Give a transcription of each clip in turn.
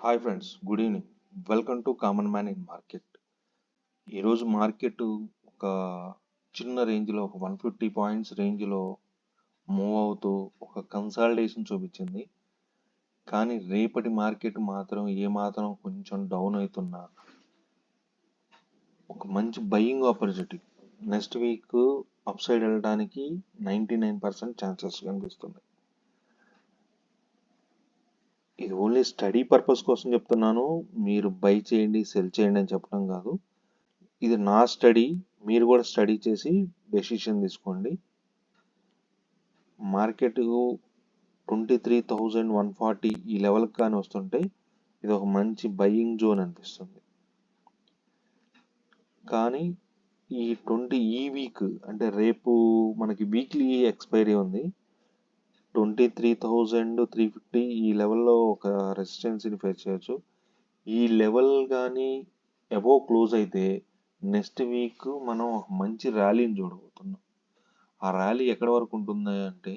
Hi friends, good evening. Welcome to common man in market. ఈరోజు market ఒక చిన్న రేంజ్లో ఒక 150 పాయింట్స్ రేంజ్లో మూవ్ అవుతూ ఒక కన్సాలిడేషన్ చూపించింది. కానీ రేపటి మార్కెట్ మాత్రం ఏమాత్రం కొంచెం డౌన్ అవుతున్నా ఒక మంచి buying opportunity next week up side వెళ్ళడానికి 99% ఛాన్సెస్ కనిపిస్తున్నాయి. ఇది ఓన్లీ స్టడీ పర్పస్ కోసం చెప్తున్నాను. మీరు బై చేయండి, సెల్ చేయండి అని చెప్పడం కాదు. ఇది నా స్టడీ, మీరు కూడా స్టడీ చేసి డెసిషన్ తీసుకోండి. మార్కెట్ 23,140 ఈ లెవెల్కి కానీ వస్తుంటే ఇది ఒక మంచి బయింగ్ జోన్ అనిపిస్తుంది. కానీ ఈ వీక్ అంటే రేపు మనకి వీక్లీ ఎక్స్పైరీ ఉంది. 23,350 ఈ లెవెల్లో ఒక రెసిస్టెన్సీని ఫేస్ చేయొచ్చు. ఈ లెవెల్ కానీ అబోవ్ క్లోజ్ అయితే నెక్స్ట్ వీక్ మనం ఒక మంచి ర్యాలీని చూడబోతున్నాం. ఆ ర్యాలీ ఎక్కడి వరకు ఉంటుంది అంటే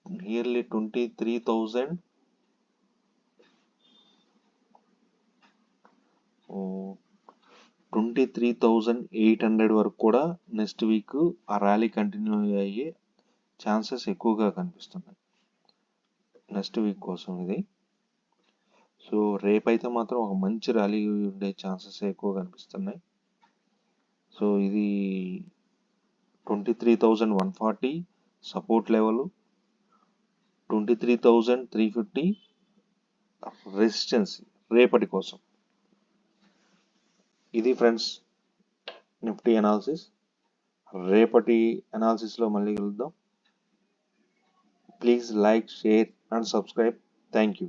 నియర్లీ 23,800 వరకు కూడా నెక్స్ట్ వీక్ ఆ ర్యాలీ కంటిన్యూ అయ్యే ఛాన్సెస్ ఎక్కువగా కనిపిస్తున్నాయి నెక్స్ట్ వీక్ కోసం ఇది. సో రేపైతే మాత్రం ఒక మంచి ర్యాలీ ఉండే ఛాన్సెస్ ఎక్కువ కనిపిస్తున్నాయి. సో ఇది 23,140 సపోర్ట్ లెవెల్, 23,350 రెసిస్టెన్స్ రేపటి కోసం. ఇది ఫ్రెండ్స్ నిఫ్టీ అనాలిసిస్. రేపటి అనాలిసిస్లో మళ్ళీ కలుద్దాం. Please like, share and subscribe. Thank you.